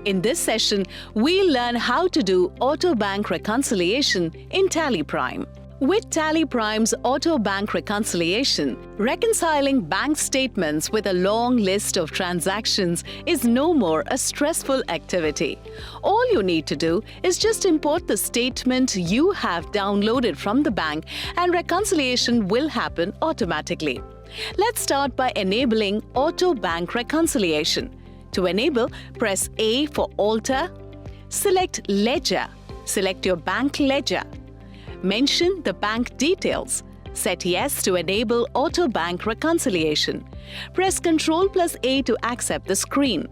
In this session, we'll learn how to do auto bank reconciliation in TallyPrime. With TallyPrime's auto bank reconciliation, reconciling bank statements with a long list of transactions is no more a stressful activity. All you need to do is just import the statement you have downloaded from the bank and reconciliation will happen automatically. Let's start by enabling auto bank reconciliation. To enable, press A for Alter, select Ledger, select your bank ledger. Mention the bank details. Set Yes to enable auto bank reconciliation. Press Ctrl+A to accept the screen.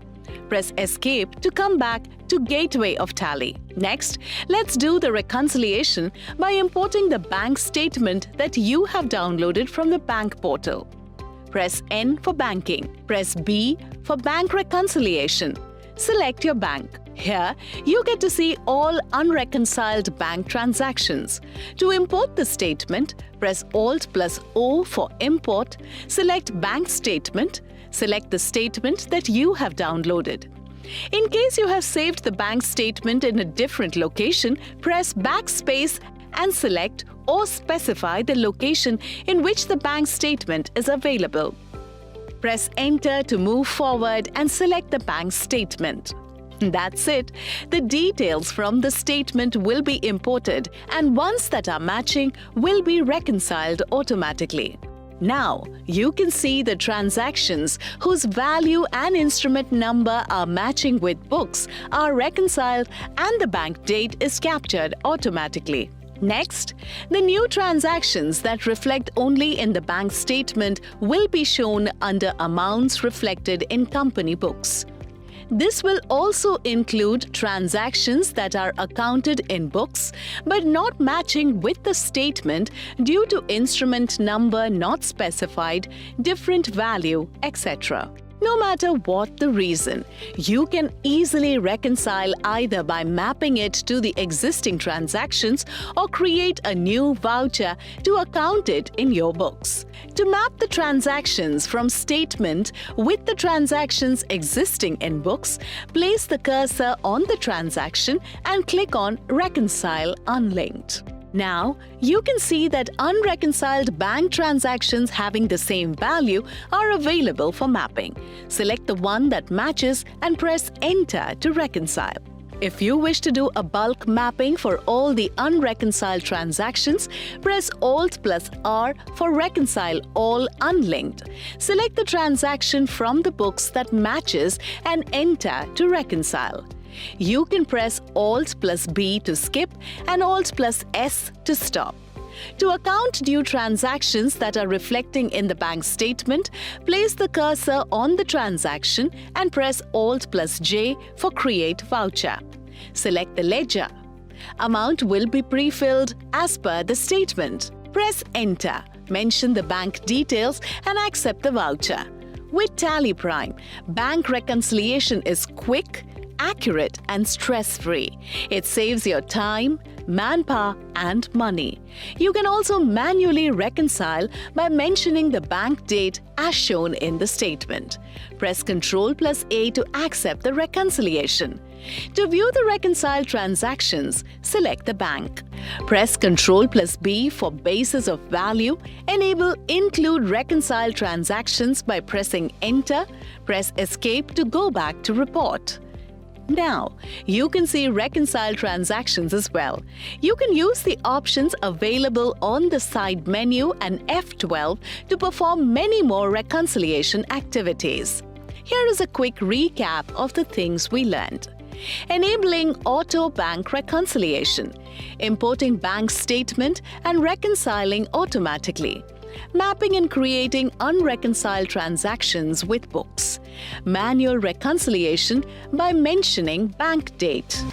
Press Escape to come back to Gateway of Tally. Next, let's do the reconciliation by importing the bank statement that you have downloaded from the bank portal. Press N for banking. Press B for bank reconciliation. Select your bank. Here, you get to see all unreconciled bank transactions. To import the statement, press Alt+O for Import, select Bank Statement, select the statement that you have downloaded. In case you have saved the bank statement in a different location, press Backspace and select or specify the location in which the bank statement is available. Press Enter to move forward and select the bank statement. That's it. The details from the statement will be imported and ones that are matching will be reconciled automatically. Now, you can see the transactions whose value and instrument number are matching with books are reconciled and the bank date is captured automatically. Next, the new transactions that reflect only in the bank statement will be shown under amounts reflected in company books. This will also include transactions that are accounted in books but not matching with the statement due to instrument number not specified, different value, etc. No matter what the reason, you can easily reconcile either by mapping it to the existing transactions or create a new voucher to account it in your books. To map the transactions from statement with the transactions existing in books, place the cursor on the transaction and click on Reconcile Unlinked. Now, you can see that unreconciled bank transactions having the same value are available for mapping. Select the one that matches and press Enter to reconcile. If you wish to do a bulk mapping for all the unreconciled transactions, press Alt+R for Reconcile All Unlinked. Select the transaction from the books that matches and Enter to reconcile. You can press Alt+B to skip and Alt+S to stop. To account due transactions that are reflecting in the bank statement, place the cursor on the transaction and press Alt+J for Create Voucher. Select the ledger. Amount will be pre-filled as per the statement. Press Enter, mention the bank details and accept the voucher. With TallyPrime, bank reconciliation is quick, accurate and stress-free. It saves your time, manpower and money. You can also manually reconcile by mentioning the bank date as shown in the statement. Press Ctrl+A to accept the reconciliation. To view the reconciled transactions, select the bank. Press Ctrl+B for basis of value. Enable Include Reconciled Transactions by pressing Enter. Press Escape to go back to Report. Now, you can see reconciled transactions as well. You can use the options available on the side menu and F12 to perform many more reconciliation activities. Here is a quick recap of the things we learned. Enabling auto bank reconciliation, importing bank statement and reconciling automatically. Mapping and creating unreconciled transactions with books. Manual reconciliation by mentioning bank date.